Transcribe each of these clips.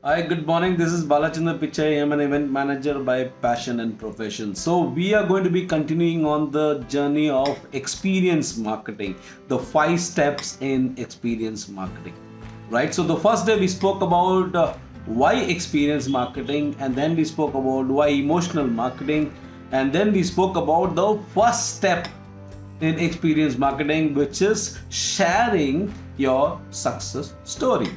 Hi, good morning. This is Balachandra Pichai. I am an event manager by passion and profession. So, we are going to be continuing on the journey of experience marketing, the 5 steps in experience marketing. Right? So, the first day we spoke about why experience marketing, and then we spoke about why emotional marketing, and then we spoke about the first step in experience marketing, which is sharing your success story.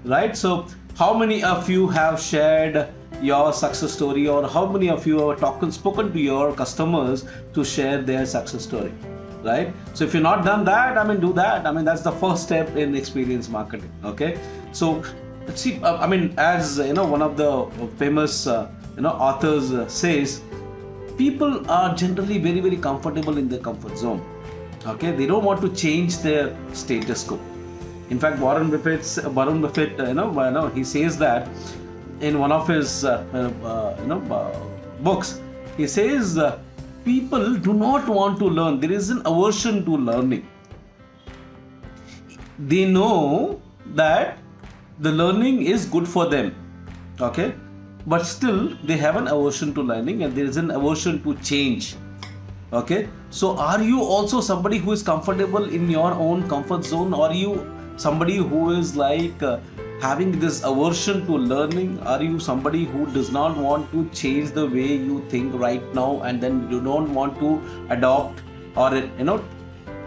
Right? So, how many of you have shared your success story, or how many of you have spoken to your customers to share their success story? Right? So, if you've not done that, do that. That's the first step in experience marketing. Okay. So, let's see. As you know, one of the famous authors says, people are generally very, very comfortable in their comfort zone. Okay, they don't want to change their status quo. In fact, Warren Buffett, he says that in one of his books. He says people do not want to learn. There is an aversion to learning. They know that the learning is good for them. Okay, but still they have an aversion to learning, and there is an aversion to change. Okay, so are you also somebody who is comfortable in your own comfort zone? Or are you somebody who is like having this aversion to learning? Are you somebody who does not want to change the way you think right now, and then you don't want to adopt or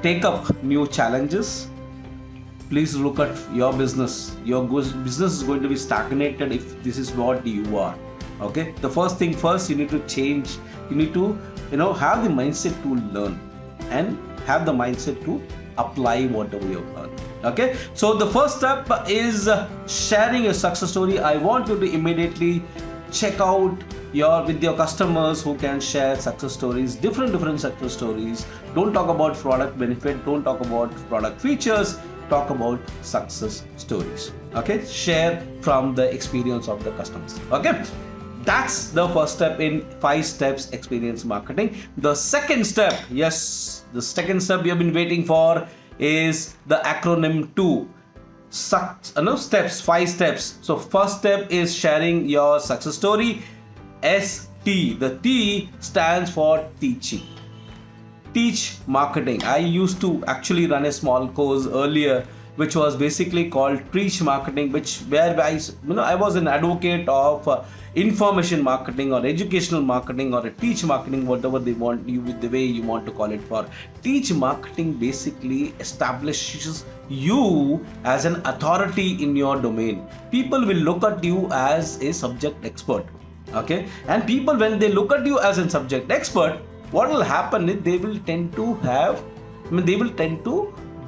take up new challenges? Please look at your business. Your business is going to be stagnated if this is what you are. Okay, the first thing first, you need to change. You need to have the mindset to learn, and have the mindset to apply whatever you have learned. Okay, so the first step is sharing your success story. I want you to immediately check out with your customers who can share success stories, different success stories. Don't talk about product benefit, don't talk about product features, talk about success stories. Okay, share from the experience of the customers. Okay, that's the first step in 5 steps experience marketing. The second step, yes, the second step we have been waiting for is the acronym 2 steps, 5 steps. So first step is sharing your success story. ST, the T stands for teaching. Teach marketing. I used to actually run a small course earlier which was basically called Teach Marketing, where I was an advocate of information marketing or educational marketing or a teach marketing, whatever they want you, with the way you want to call it. For teach marketing basically establishes you as an authority in your domain. People will look at you as a subject expert. Okay, and people, when they look at you as a subject expert, what will happen is they will tend to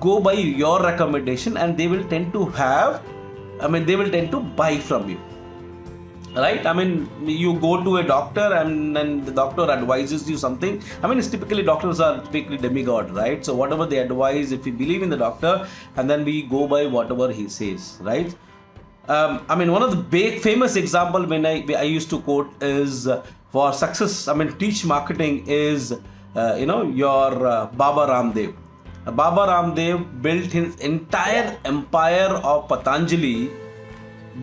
go by your recommendation, and they will tend to buy from you. Right? You go to a doctor, and then the doctor advises you something. It's typically, doctors are typically demigod, right? So whatever they advise, if we believe in the doctor, and then we go by whatever he says, right? One of the big famous example when I used to quote is for success. Teach marketing is your Baba Ramdev. Baba Ramdev built his entire empire of Patanjali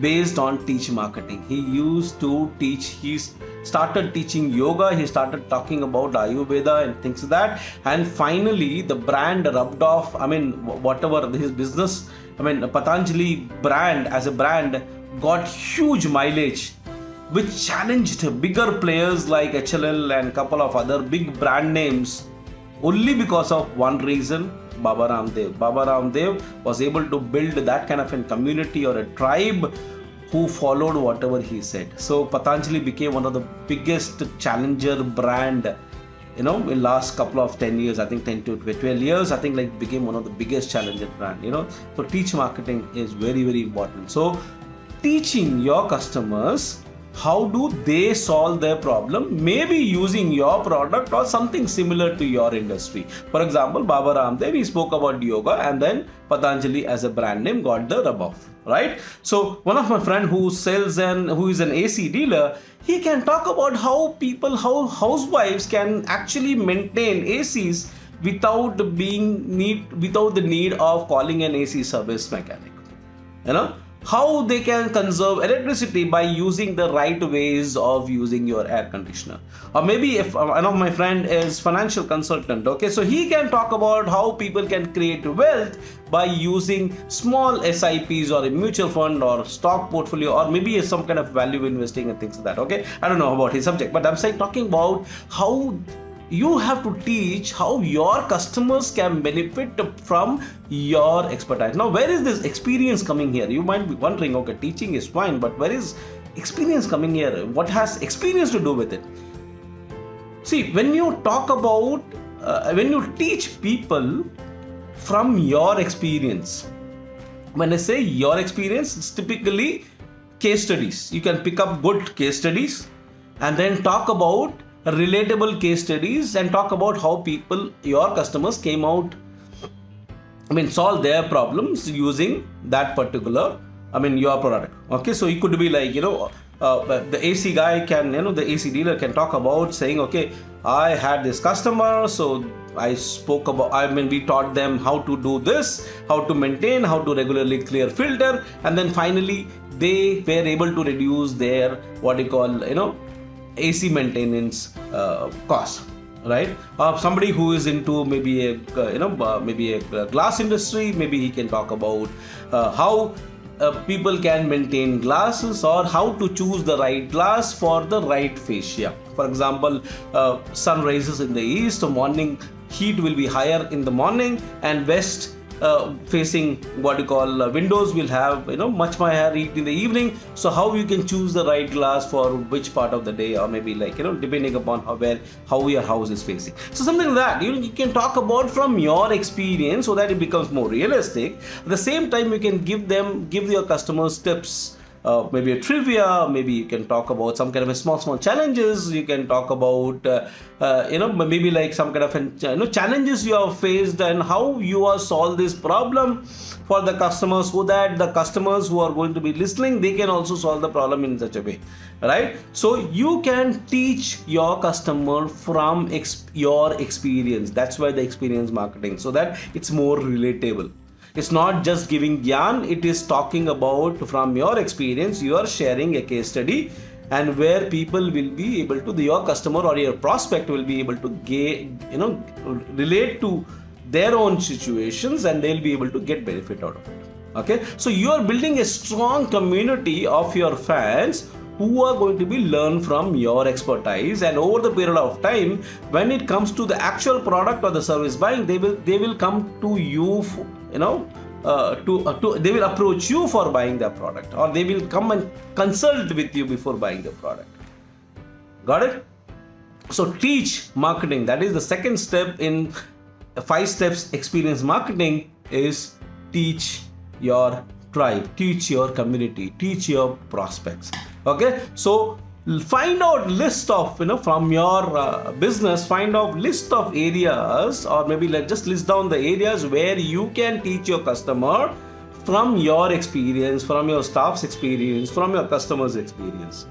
based on teach marketing. He used to teach. He started teaching yoga. He started talking about Ayurveda and things like that. And finally, the brand rubbed off. Whatever his business, Patanjali brand as a brand got huge mileage, which challenged bigger players like HLL and a couple of other big brand names, only because of one reason: Baba Ramdev. Baba Ramdev was able to build that kind of a community or a tribe who followed whatever he said. So Patanjali became one of the biggest challenger brand, in last couple of 10 years, I think 10 to 12 years, became one of the biggest challenger brand. So teach marketing is very, very important. So teaching your customers how do they solve their problem, maybe using your product or something similar to your industry. For example, Baba Ramdev, he spoke about yoga, and then Patanjali as a brand name got the rub off, right? So one of my friend who is an AC dealer, he can talk about how housewives can actually maintain ACs without the need of calling an AC service mechanic. how they can conserve electricity by using the right ways of using your air conditioner. Or maybe if one of my friend is financial consultant, okay, so he can talk about how people can create wealth by using small SIPs or a mutual fund or stock portfolio, or maybe some kind of value investing and things like that. Okay, I don't know about his subject, but I'm saying talking about how you have to teach how your customers can benefit from your expertise. Now, where is this experience coming here? You might be wondering, okay, teaching is fine, but where is experience coming here? What has experience to do with it? See, when you talk about, when you teach people from your experience, when I say your experience, it's typically case studies. You can pick up good case studies and then talk about relatable case studies and talk about how people, your customers, came out, solve their problems using that particular, your product. Okay, so it could be like, the AC guy can, the AC dealer can talk about saying, okay, I had this customer, so I spoke about, we taught them how to do this, how to maintain, how to regularly clear filter, and then finally they were able to reduce their, AC maintenance cost, right? Somebody who is into maybe a glass industry, maybe he can talk about how people can maintain glasses, or how to choose the right glass for the right fascia. For example, sun rises in the east, so morning heat will be higher in the morning, and west facing windows will have much more higher heat in the evening. So how you can choose the right glass for which part of the day, or maybe depending upon how your house is facing. So something like that you can talk about from your experience, so that it becomes more realistic. At the same time, you can give your customers tips, maybe a trivia, maybe you can talk about some kind of a small challenges. You can talk about maybe like some kind of challenges you have faced and how you have solved this problem for the customers, so that the customers who are going to be listening, they can also solve the problem in such a way, right? So you can teach your customer from your experience. That's why the experience marketing, so that it's more relatable. It's not just giving gyan, it is talking about from your experience. You are sharing a case study, and where people will be able to, your customer or your prospect will be able to relate to their own situations, and they'll be able to get benefit out of it. Okay, so you are building a strong community of your fans who are going to be learn from your expertise, and over the period of time, when it comes to the actual product or the service buying, they will come to you, they will approach you for buying the product, or they will come and consult with you before buying the product. Got it? So teach marketing, that is the second step in 5 steps experience marketing, is teach your tribe, teach your community, teach your prospects. Okay, so find out list of from your business, find out list of areas, or maybe just list down the areas where you can teach your customer from your experience, from your staff's experience, from your customers' experience.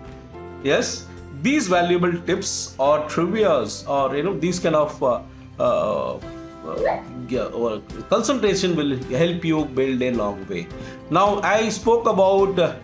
Yes, these valuable tips or trivias, or these kind of concentration will help you build a long way. Now, I spoke about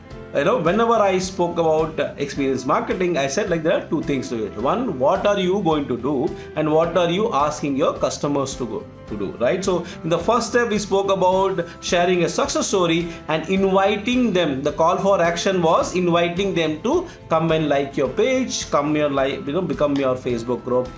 whenever I spoke about experience marketing, I said like there are 2 things to it. One, what are you going to do, and what are you asking your customers to do, right? So in the first step, we spoke about sharing a success story and inviting them. The call for action was inviting them to come and like your page, become your Facebook group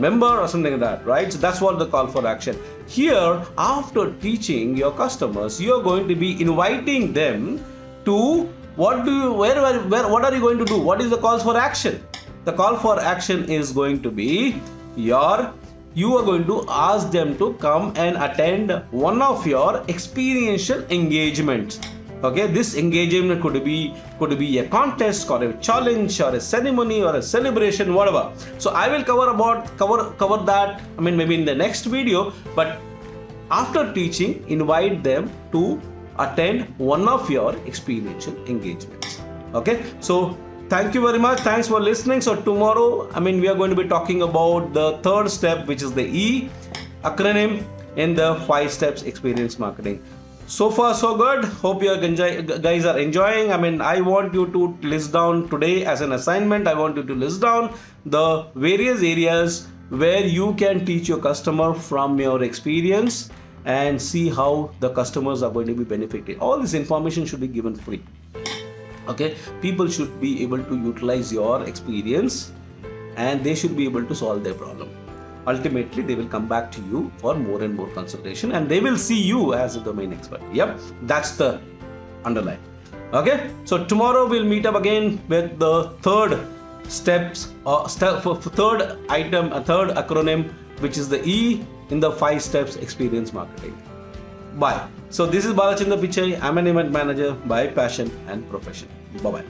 member or something like that, right? So that's what the call for action. Here, after teaching your customers, you are going to be inviting them to what are you going to do? What is the call for action? The call for action is going to be you are going to ask them to come and attend one of your experiential engagements. Okay, this engagement could be a contest, or a challenge, or a ceremony, or a celebration, whatever. So I will cover that, maybe in the next video. But after teaching, invite them to attend one of your experiential engagements. Okay, so thank you very much. Thanks for listening. So tomorrow, we are going to be talking about the third step, which is the E acronym in the 5 steps experience marketing. So far so good. Hope you guys are enjoying. I mean, I want you to list down today as an assignment. I want you to list down the various areas where you can teach your customer from your experience and see how the customers are going to be benefited. All this information should be given free. Okay, people should be able to utilize your experience and they should be able to solve their problem. Ultimately, they will come back to you for more and more consultation and they will see you as a domain expert. Yep, that's the underline. Okay, so tomorrow we'll meet up again with the third third item, a third acronym, which is the E in the 5 steps experience marketing. Bye. So this is Balachandra Pichai. I'm an event manager by passion and profession. Bye-bye.